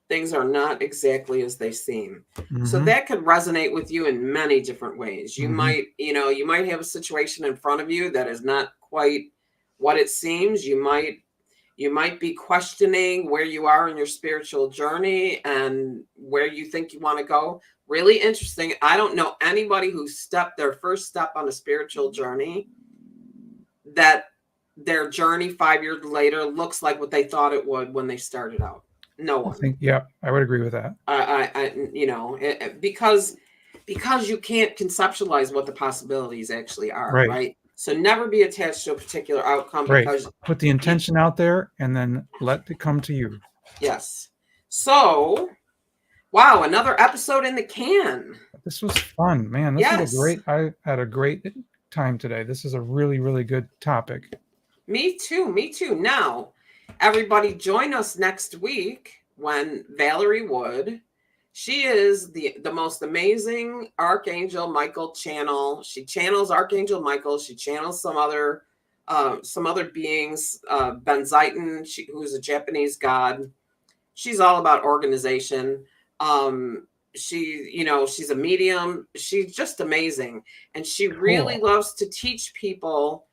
Things are not exactly as they seem. Mm-hmm. So that could resonate with you in many different ways. You might have a situation in front of you that is not quite what it seems. You might be questioning where you are in your spiritual journey and where you think you want to go. Really interesting. I don't know anybody who stepped their first step on a spiritual journey that their journey 5 years later looks like what they thought it would when they started out. No one. I would agree with that. Because you can't conceptualize what the possibilities actually are, right? So never be attached to a particular outcome. Because put the intention out there and then let it come to you. Yes. So, wow, another episode in the can. This was fun, man. I had a great time today. This is a really, really good topic. Me too. Now, everybody join us next week when Valerie Wood, she is the most amazing Archangel Michael channel. She channels Archangel Michael. She channels some other beings, Ben Zeitan, who's a Japanese god. She's all about organization. She's a medium. She's just amazing. And she really loves to teach people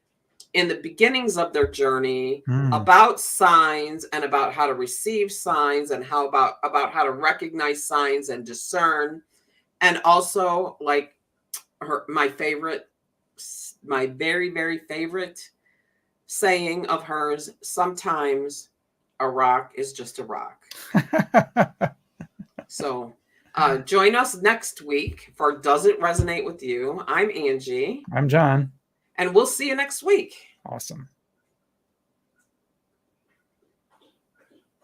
in the beginnings of their journey about signs and about how to receive signs and about how to recognize signs and discern. And also, like, my very, very favorite saying of hers, sometimes a rock is just a rock. So join us next week for Does It Resonate With You? I'm Angie. I'm John. And we'll see you next week. Awesome.